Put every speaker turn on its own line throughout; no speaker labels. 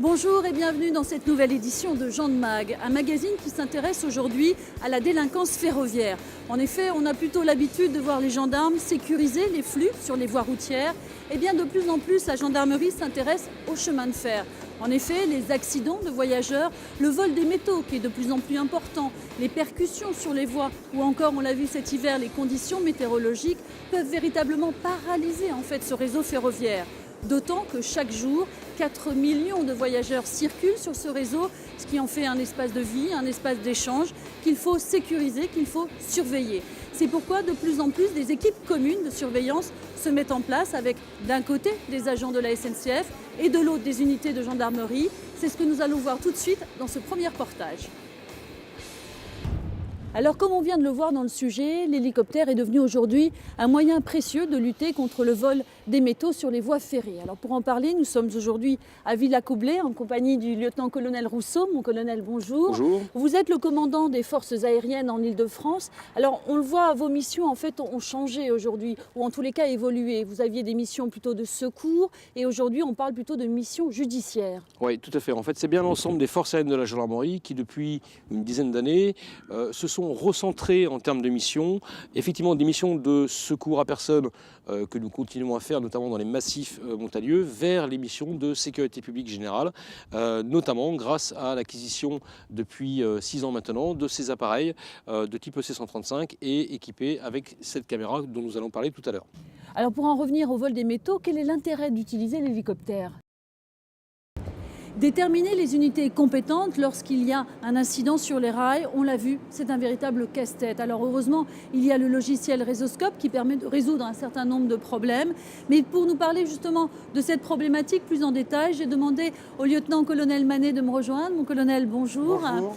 Bonjour et bienvenue dans cette nouvelle édition de Gens de Mag, un magazine qui s'intéresse aujourd'hui à la délinquance ferroviaire. En effet, on a plutôt l'habitude de voir les gendarmes sécuriser les flux sur les voies routières. Et bien de plus en plus, la gendarmerie s'intéresse au chemin de fer. En effet, les accidents de voyageurs, le vol des métaux qui est de plus en plus important, les percussions sur les voies ou encore, on l'a vu cet hiver, les conditions météorologiques peuvent véritablement paralyser en fait ce réseau ferroviaire. D'autant que chaque jour, 4 millions de voyageurs circulent sur ce réseau, ce qui en fait un espace de vie, un espace d'échange qu'il faut sécuriser, qu'il faut surveiller. C'est pourquoi de plus en plus des équipes communes de surveillance se mettent en place avec d'un côté des agents de la SNCF et de l'autre des unités de gendarmerie. C'est ce que nous allons voir tout de suite dans ce premier reportage. Alors comme on vient de le voir dans le sujet, l'hélicoptère est devenu aujourd'hui un moyen précieux de lutter contre le vol des métaux sur les voies ferrées. Alors pour en parler, nous sommes aujourd'hui à Villacoublay en compagnie du lieutenant-colonel Rousseau. Mon colonel, bonjour.
Bonjour.
Vous êtes le commandant des forces aériennes en Île-de-France. Alors on le voit, vos missions en fait ont changé aujourd'hui, ou en tous les cas évolué. Vous aviez des missions plutôt de secours et aujourd'hui on parle plutôt de missions judiciaires.
Oui, tout à fait. En fait, c'est bien l'ensemble des forces aériennes de la gendarmerie qui, depuis une dizaine d'années, se sont recentrés en termes de missions, effectivement des missions de secours à personne que nous continuons à faire, notamment dans les massifs montagneux, vers les missions de sécurité publique générale, notamment grâce à l'acquisition depuis 6 ans maintenant de ces appareils de type EC135 et équipés avec cette caméra dont nous allons parler tout à l'heure.
Alors pour en revenir au vol des métaux, quel est l'intérêt d'utiliser l'hélicoptère ? Déterminer les unités compétentes lorsqu'il y a un incident sur les rails, on l'a vu, c'est un véritable casse-tête. Alors heureusement, il y a le logiciel Résoscope qui permet de résoudre un certain nombre de problèmes. Mais pour nous parler justement de cette problématique plus en détail, j'ai demandé au lieutenant-colonel Manet de me rejoindre. Mon colonel, bonjour.
Bonjour.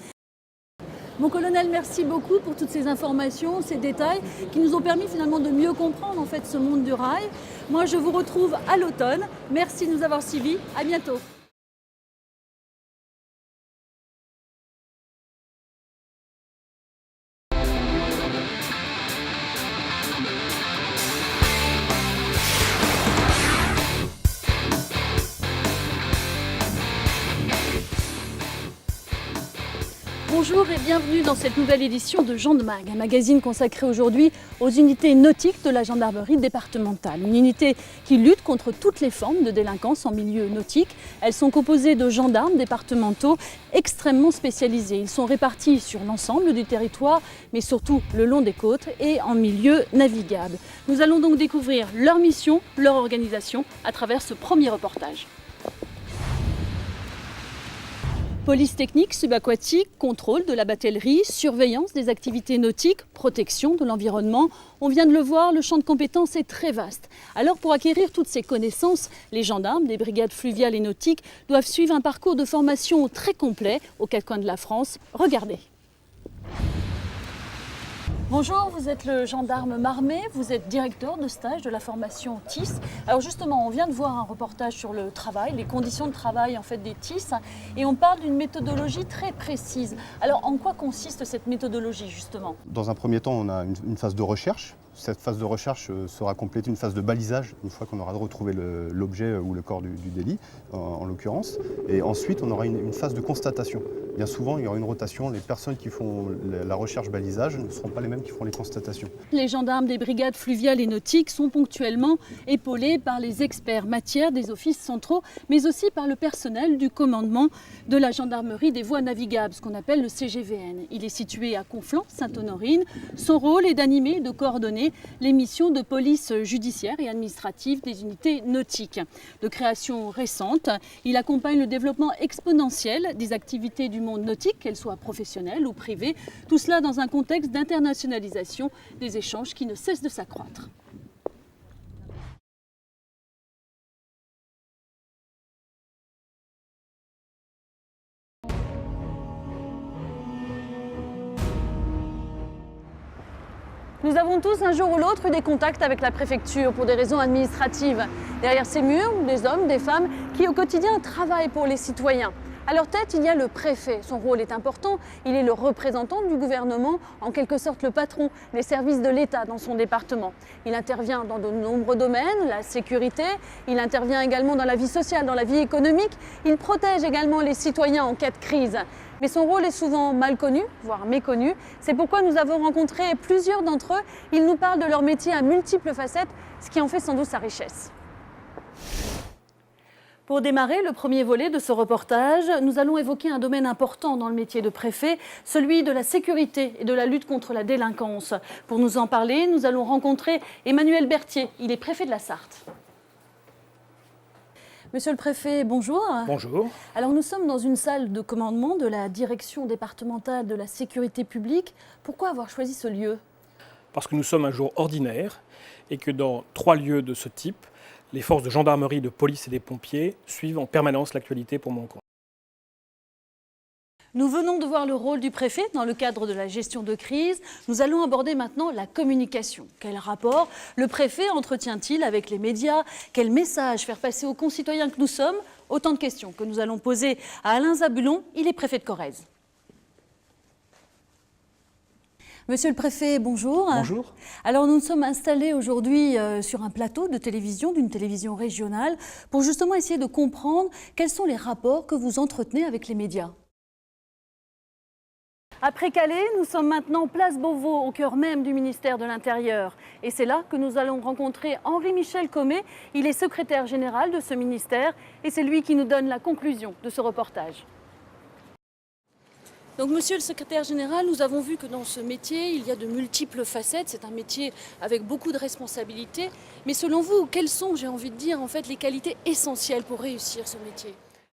Mon colonel, merci beaucoup pour toutes ces informations, ces détails qui nous ont permis finalement de mieux comprendre en fait ce monde du rail. Moi, je vous retrouve à l'automne. Merci de nous avoir suivis. À bientôt. Bonjour et bienvenue dans cette nouvelle édition de Gens de Mag, un magazine consacré aujourd'hui aux unités nautiques de la gendarmerie départementale. Une unité qui lutte contre toutes les formes de délinquance en milieu nautique. Elles sont composées de gendarmes départementaux extrêmement spécialisés. Ils sont répartis sur l'ensemble du territoire, mais surtout le long des côtes et en milieu navigable. Nous allons donc découvrir leur mission, leur organisation à travers ce premier reportage. Police technique subaquatique, contrôle de la batellerie, surveillance des activités nautiques, protection de l'environnement. On vient de le voir, le champ de compétences est très vaste. Alors pour acquérir toutes ces connaissances, les gendarmes des brigades fluviales et nautiques doivent suivre un parcours de formation très complet aux 4 coins de la France. Regardez. Bonjour, vous êtes le gendarme Marmet, vous êtes directeur de stage de la formation TIS. Alors justement, on vient de voir un reportage sur le travail, les conditions de travail en fait des TIS, et on parle d'une méthodologie très précise. Alors en quoi consiste cette méthodologie justement ?
Dans un premier temps, on a une phase de recherche. Cette phase de recherche sera complétée d'une phase de balisage, une fois qu'on aura retrouvé l'objet ou le corps du délit, en l'occurrence. Et ensuite, on aura une phase de constatation. Bien souvent, il y aura une rotation. Les personnes qui font la recherche-balisage ne seront pas les mêmes qui feront les constatations.
Les gendarmes des brigades fluviales et nautiques sont ponctuellement épaulés par les experts matières des offices centraux, mais aussi par le personnel du commandement de la gendarmerie des voies navigables, ce qu'on appelle le CGVN. Il est situé à Conflans-Sainte-Honorine. Son rôle est d'animer et de coordonner les missions de police judiciaire et administrative des unités nautiques. De création récente, il accompagne le développement exponentiel des activités du monde nautique, qu'elles soient professionnelles ou privées, tout cela dans un contexte d'internationalisation des échanges qui ne cessent de s'accroître. Nous avons tous un jour ou l'autre eu des contacts avec la préfecture pour des raisons administratives. Derrière ces murs, des hommes, des femmes qui au quotidien travaillent pour les citoyens. À leur tête, il y a le préfet. Son rôle est important. Il est le représentant du gouvernement, en quelque sorte le patron des services de l'État dans son département. Il intervient dans de nombreux domaines, la sécurité, il intervient également dans la vie sociale, dans la vie économique. Il protège également les citoyens en cas de crise. Mais son rôle est souvent mal connu, voire méconnu. C'est pourquoi nous avons rencontré plusieurs d'entre eux. Ils nous parlent de leur métier à multiples facettes, ce qui en fait sans doute sa richesse. Pour démarrer le premier volet de ce reportage, nous allons évoquer un domaine important dans le métier de préfet, celui de la sécurité et de la lutte contre la délinquance. Pour nous en parler, nous allons rencontrer Emmanuel Berthier. Il est préfet de la Sarthe. Monsieur le préfet, bonjour.
Bonjour.
Alors nous sommes dans une salle de commandement de la direction départementale de la sécurité publique. Pourquoi avoir choisi ce lieu?
Parce que nous sommes un jour ordinaire et que dans 3 lieux de ce type, les forces de gendarmerie, de police et des pompiers suivent en permanence l'actualité pour mon compte.
Nous venons de voir le rôle du préfet dans le cadre de la gestion de crise. Nous allons aborder maintenant la communication. Quel rapport le préfet entretient-il avec les médias? Quel message faire passer aux concitoyens que nous sommes? Autant de questions que nous allons poser à Alain Zabulon, il est préfet de Corrèze. Monsieur le préfet, bonjour.
Bonjour.
Alors nous sommes installés aujourd'hui sur un plateau de télévision, d'une télévision régionale, pour justement essayer de comprendre quels sont les rapports que vous entretenez avec les médias. Après Calais, nous sommes maintenant place Beauvau, au cœur même du ministère de l'Intérieur. Et c'est là que nous allons rencontrer Henri-Michel Comet. Il est secrétaire général de ce ministère et c'est lui qui nous donne la conclusion de ce reportage. Donc, monsieur le secrétaire général, nous avons vu que dans ce métier, il y a de multiples facettes. C'est un métier avec beaucoup de responsabilités. Mais selon vous, quelles sont, j'ai envie de dire, en fait, les qualités essentielles pour réussir ce métier ?